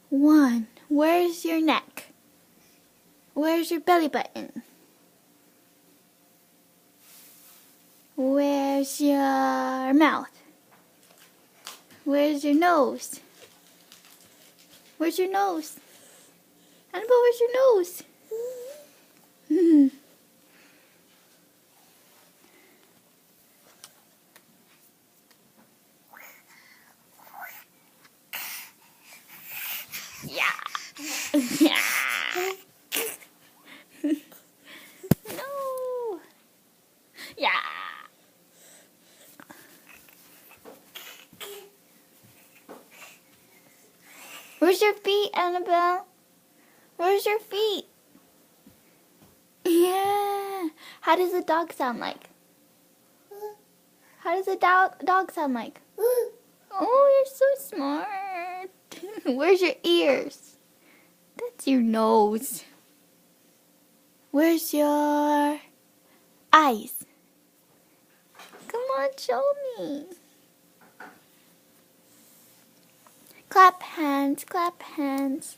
1. Where's your neck? Where's your belly button? Where's your mouth? Where's your nose? Where's your nose? Annabelle, where's your nose? Yeah. Yeah. No. Yeah. Where's your feet, Annabelle? Where's your feet? Yeah. How does a dog sound like? How does a dog sound like? Oh, you're so smart. Where's your ears? That's your nose. Where's your eyes? Come on, show me. Clap hands, clap hands.